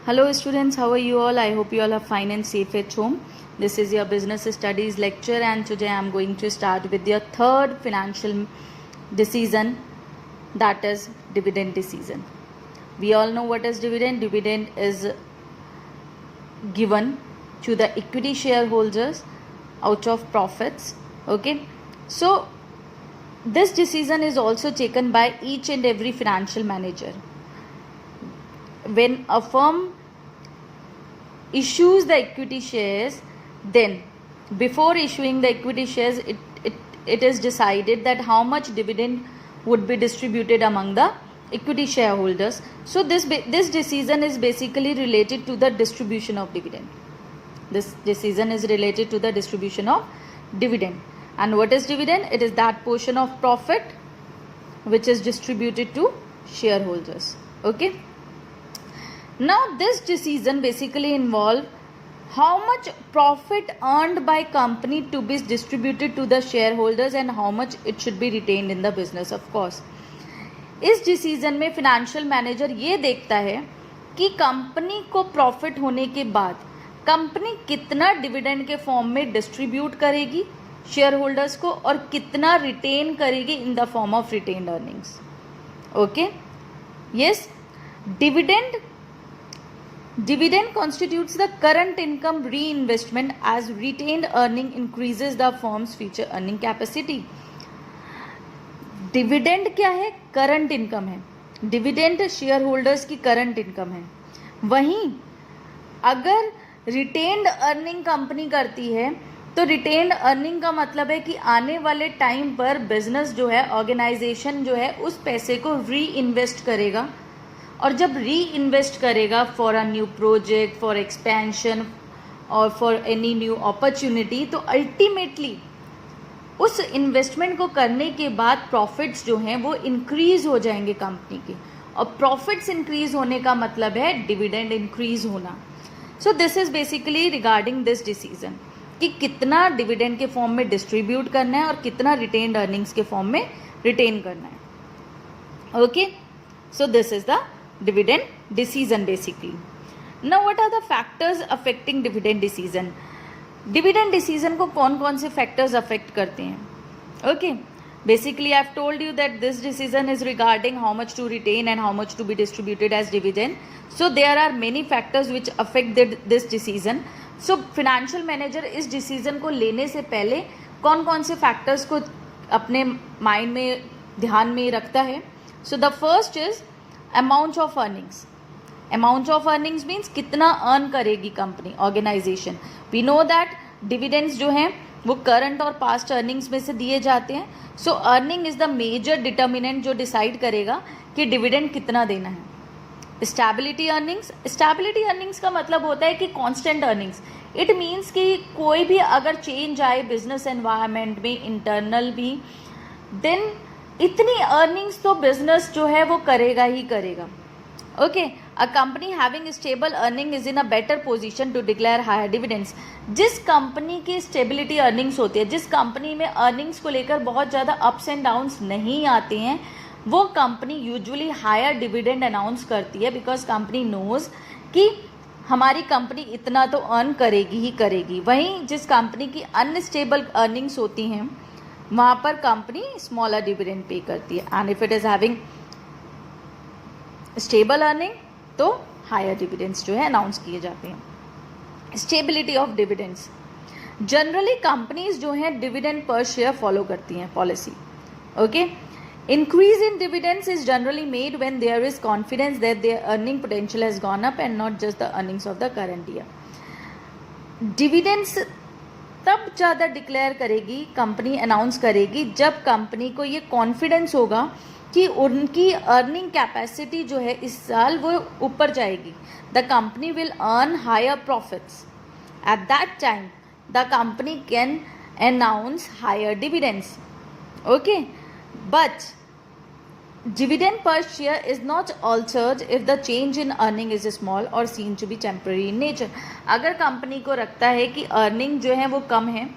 Hello students, how are you all? I hope you all are fine and safe at home. This is your business studies lecture and today I am going to start with your third financial decision, that is dividend decision. We all know what is dividend. Dividend is given to the equity shareholders out of profits. Okay, so this decision is also taken by each and every financial manager. When a firm issues the equity shares, then before issuing the equity shares, it is decided that how much dividend would be distributed among the equity shareholders. So this decision is basically related to the distribution of dividend. This decision is related to the distribution of dividend. And what is dividend? It is that portion of profit which is distributed to shareholders. Okay. Now this decision basically involve how much profit earned by company to be distributed to the shareholders and how much it should be retained in the business, of course. इस decision में financial manager ये देखता है कि company को profit होने के बाद कंपनी कितना डिविडेंड के फॉर्म में डिस्ट्रीब्यूट करेगी शेयर होल्डर्स को और कितना रिटेन करेगी in the form of retained earnings. Okay, yes. Dividend constitutes the current income reinvestment as retained earning increases the firm's future earning capacity. Dividend क्या है? करंट इनकम है. Dividend share holders की current income है. वहीं अगर retained earning company करती है तो रिटेन्ड अर्निंग का मतलब है कि आने वाले टाइम पर बिजनेस जो है, ऑर्गेनाइजेशन जो है, उस पैसे को री इन्वेस्ट करेगा. और जब री इन्वेस्ट करेगा for a new project, for expansion और फॉर एनी न्यू अपॉर्चुनिटी, तो अल्टीमेटली उस इन्वेस्टमेंट को करने के बाद प्रॉफिट्स जो हैं वो इंक्रीज हो जाएंगे कंपनी के. और प्रॉफिट्स इंक्रीज होने का मतलब है डिविडेंड इंक्रीज होना. So this is basically regarding this decision कि कितना डिविडेंड के फॉर्म में डिस्ट्रीब्यूट करना है और कितना रिटेन्ड अर्निंग्स के फॉर्म में रिटेन करना है. Okay, so this is the dividend decision basically. Now what are the factors affecting dividend decision? Dividend decision को कौन कौन से factors affect करते हैं? Okay, basically I have told you that this decision is regarding how much to retain and how much to be distributed as dividend. So there are many factors which affect this decision. So financial manager इस decision को लेने से पहले कौन कौन से factors को अपने mind में ध्यान में रखता है? So the first is amount of earnings. Amount of earnings means कितना अर्न करेगी company, organisation. We know that dividends जो हैं वो करंट और पास्ट अर्निंग्स में से दिए जाते हैं. So earning is the major determinant जो डिसाइड करेगा कि डिविडेंड कितना देना है. Stability earnings. स्टेबिलिटी अर्निंग्स का मतलब होता है कि कांस्टेंट अर्निंग्स. इट मीन्स कि कोई भी अगर चेंज आए बिजनेस एनवायरनमेंट में, इंटरनल भी, देन इतनी अर्निंग्स तो बिजनेस जो है वो करेगा ही करेगा. Okay, a company having stable earning is in a better position to declare higher dividends. जिस कंपनी की स्टेबिलिटी अर्निंग्स होती है, जिस कंपनी में अर्निंग्स को लेकर बहुत ज़्यादा अप्स एंड डाउन्स नहीं आते हैं, वो company usually higher dividend announce करती है. बिकॉज कंपनी नोज कि हमारी कंपनी इतना तो अर्न करेगी ही करेगी. वहीं जिस कंपनी की अनस्टेबल अर्निंग्स होती हैं वहाँ पर कंपनी स्मॉलर डिविडेंड पे करती है. And if it is having stable earning तो हायर डिविडेंड्स जो है अनाउंस किए जाते हैं. Stability of dividends. Generally companies जो हैं डिविडेंड पर शेयर फॉलो करती हैं policy. Okay, increase in dividends is generally made when there is confidence that their earning potential has gone up and not just the earnings of the current year. Dividends तब ज़्यादा declare करेगी company, announce करेगी जब company को ये confidence होगा कि उनकी अर्निंग कैपेसिटी जो है इस साल वो ऊपर जाएगी. The company will earn higher profits. At that time the company can announce higher dividends. Okay, but dividend per share is not altered if the change in earning is small or seen to be temporary in nature. अगर company को रखता है कि earning जो है वो कम है,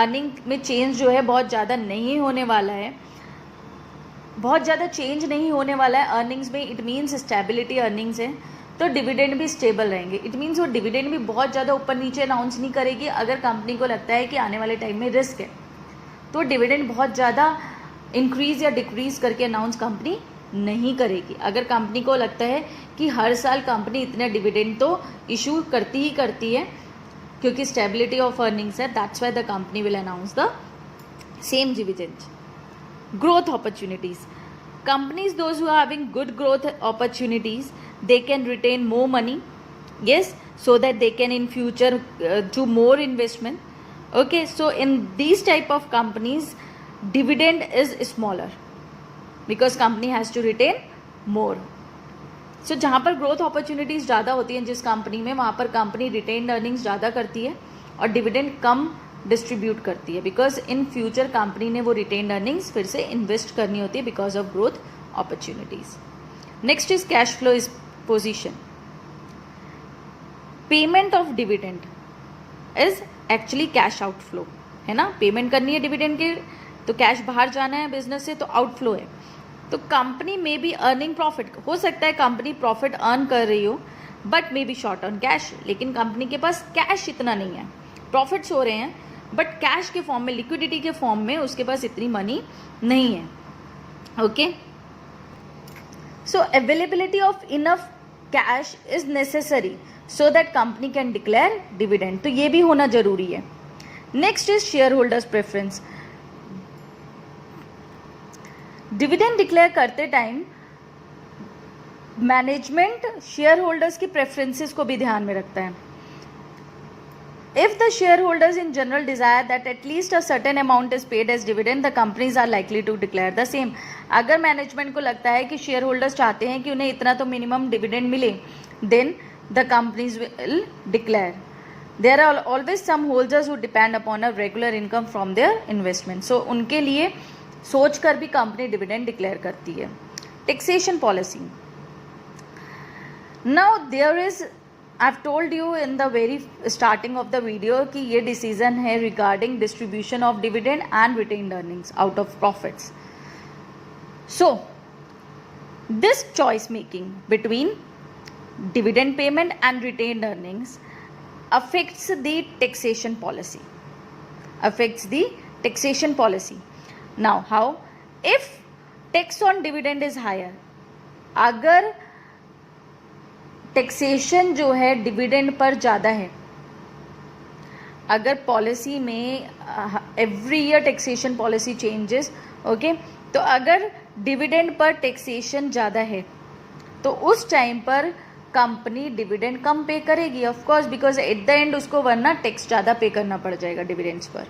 earning में चेंज जो है बहुत ज़्यादा नहीं होने वाला है, बहुत ज़्यादा चेंज नहीं होने वाला है अर्निंग्स में, इट मीन्स स्टेबिलिटी अर्निंग्स है, तो डिविडेंड भी स्टेबल रहेंगे। इट मीन्स वो डिविडेंड भी बहुत ज़्यादा ऊपर नीचे अनाउंस नहीं करेगी। अगर कंपनी को लगता है कि आने वाले टाइम में रिस्क है तो डिविडेंड बहुत ज़्यादा इंक्रीज़ या डिक्रीज़ करके अनाउंस कंपनी नहीं करेगी। अगर कंपनी को लगता है कि हर साल कंपनी इतना डिविडेंड तो इशू करती ही करती है क्योंकि स्टेबिलिटी ऑफ अर्निंग्स है, that's why the company will announce the same dividend. Growth opportunities, companies those who are having good growth opportunities, they can retain more money, yes, so that they can in future do more investment. Okay, so in these type of companies dividend is smaller because company has to retain more. So जहाँ पर growth opportunities ज़्यादा होती हैं जिस company में, वहाँ पर company retained earnings ज़्यादा करती है और dividend कम डिस्ट्रीब्यूट करती है बिकॉज इन फ्यूचर कंपनी ने वो रिटेन्ड अर्निंग्स फिर से इन्वेस्ट करनी होती है because of growth opportunities. Next is cash flow is position. Payment of dividend is actually cash outflow, है ना। पेमेंट करनी है डिविडेंड के तो कैश बाहर जाना है बिजनेस से, तो आउटफ्लो है। तो कंपनी में भी अर्निंग प्रॉफिट, हो सकता है कंपनी प्रॉफिट अर्न कर रही हो but may be short on cash, लेकिन कंपनी के पास कैश इतना नहीं है। प्रॉफिट्स हो रहे हैं बट कैश के फॉर्म में, लिक्विडिटी के फॉर्म में उसके पास इतनी मनी नहीं है। Okay, so availability of enough cash is necessary so that company can declare dividend, तो ये भी होना जरूरी है। Next is share holders preference. Dividend declare करते टाइम मैनेजमेंट शेयर होल्डर्स की प्रेफरेंसेस को भी ध्यान में रखता है। If the shareholders in general desire that at least a certain amount is paid as dividend, the companies are likely to declare the same. अगर management को लगता है कि शेयर होल्डर्स चाहते हैं कि उन्हें इतना तो मिनिमम डिविडेंड मिले, then the companies will declare. There are always some holders who depend upon a regular income from their investment. So उनके लिए सोच कर भी कंपनी डिविडेंड डिक्लेयर करती है। Taxation policy, now there is, I've told you in the very starting of the video कि ये decision है regarding distribution of dividend and retained earnings out of profits. So this choice making between dividend payment and retained earnings affects the taxation policy. Now how? If tax on dividend is higher, अगर taxation जो है dividend per ज़्यादा है, अगर policy में every year taxation policy changes, okay, तो अगर dividend per taxation ज़्यादा है तो उस टाइम पर कंपनी डिविडेंड कम पे करेगी, of course, because at the end उसको वरना टैक्स ज़्यादा पे करना पड़ जाएगा डिविडेंड्स पर।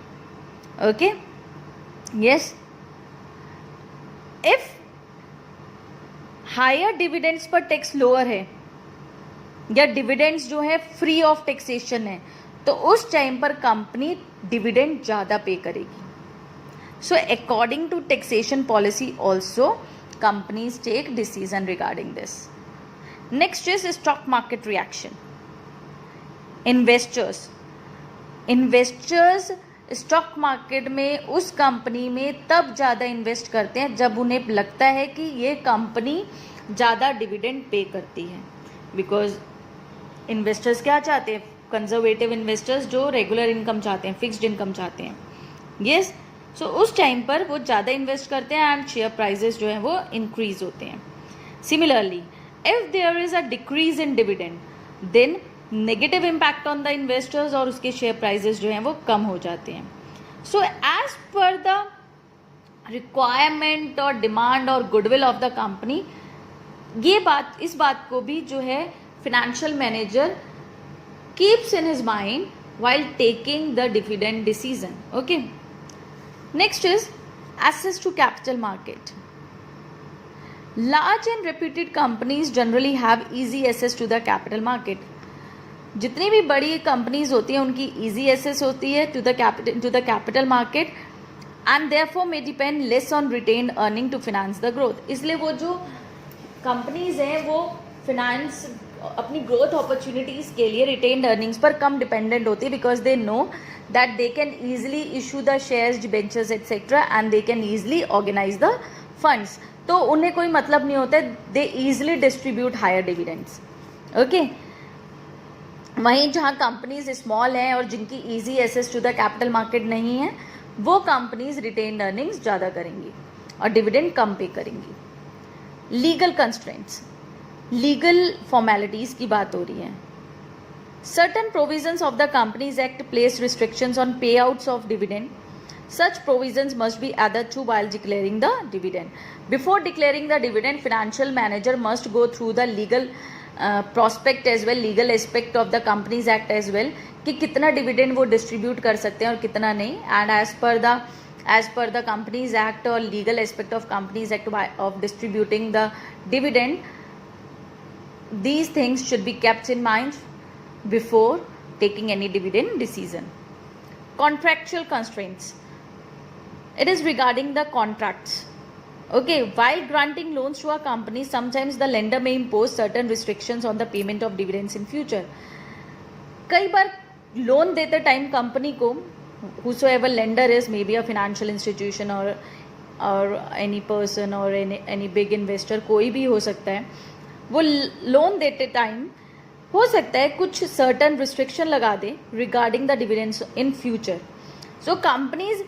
Okay, yes, if higher dividends पर टैक्स लोअर है या डिविडेंड्स जो है फ्री ऑफ टैक्सेशन है, तो उस टाइम पर कंपनी डिविडेंड ज़्यादा पे करेगी। So according to taxation policy also companies take decision regarding this. Next is stock market reaction. Investors stock market में उस कंपनी में तब ज़्यादा इन्वेस्ट करते हैं जब उन्हें लगता है कि ये कंपनी ज़्यादा डिविडेंड पे करती है, बिकॉज इन्वेस्टर्स क्या चाहते हैं, कंजर्वेटिव इन्वेस्टर्स जो रेगुलर इनकम चाहते हैं, फिक्स्ड इनकम चाहते हैं। यस, सो उस टाइम पर वो ज़्यादा इन्वेस्ट करते हैं एंड शेयर प्राइजेस जो हैं वो इंक्रीज होते हैं। Similarly if there is a decrease in dividend then negative impact on the investors और उसके शेयर प्राइजेस जो हैं वो कम हो जाते हैं। So as per the requirement और डिमांड और गुडविल ऑफ द कंपनी, इस बात को भी जो है financial manager keeps in his mind while taking the dividend decision. Okay, next is access to capital market. Large and reputed companies generally have easy access to the capital market. जितनी भी बड़ी companies होती हैं उनकी easy access होती है to the capital market and therefore may depend less on retained earning to finance the growth. इसलिए वो जो कंपनीज हैं वो फिनेंस अपनी ग्रोथ अपॉर्चुनिटीज़ के लिए रिटेन्ड अर्निंग्स पर कम डिपेंडेंट होती है, because they know that they can easily issue the shares, debentures etcetera and they can easily organise the funds. तो उन्हें कोई मतलब नहीं होता है, they easily distribute higher dividends. Okay. वहीं जहाँ कंपनीज स्मॉल हैं और जिनकी easy access to the capital market नहीं है, वो कंपनीज रिटेन्ड अर्निंग्स ज़्यादा करेंगी और डिविडेंड कम पे करेंगी। लीगल कंस्ट्रेंट्स, लीगल फॉर्मेलिटीज़ की बात हो रही है। Certain provisions of the companies act place restrictions on payouts of dividend. Such provisions must be adhered to while declaring the dividend. Before declaring the dividend, financial manager must go through the legal prospect as well, legal aspect of the Companies Act as well, कि कितना dividend वो distribute कर सकते हैं और कितना नहीं. And as per the Companies Act or legal aspect of Companies Act of distributing the dividend, these things should be kept in mind before taking any dividend decision. Contractual constraints. It is regarding the contracts. Okay, while granting loans to a company, sometimes the lender may impose certain restrictions on the payment of dividends in future. कई बार loan देते time company को, whosoever lender is, maybe a financial institution or any person or any big investor, कोई भी हो सकता है, वो loan देते टाइम हो सकता है कुछ certain restriction लगा दे regarding the dividends in future. So companies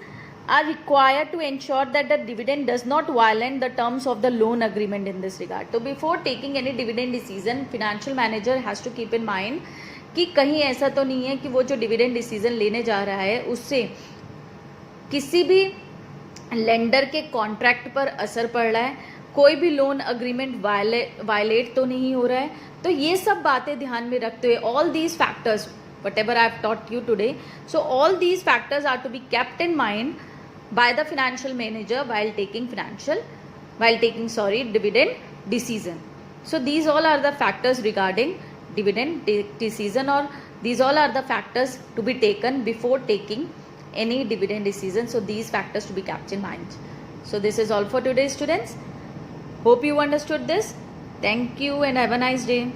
are required to ensure that the dividend does not violate the terms of the loan agreement in this regard. So before taking any dividend decision, financial manager has to keep in mind कि कहीं ऐसा तो नहीं है कि वो जो dividend decision लेने जा रहा है उससे किसी भी लेंडर के कॉन्ट्रैक्ट पर असर पड़ रहा है, कोई भी लोन अग्रीमेंट वायलेट तो नहीं हो रहा है. तो ये सब बातें ध्यान में रखते हुए, all these factors whatever I have taught you today, so all these factors are to be kept in mind by the financial manager while taking dividend decision. So these all are the factors regarding dividend decision, or these all are the factors to be taken before taking any dividend decision. So these factors to be kept in mind. So this is all for today, students. Hope you understood this. Thank you and have a nice day.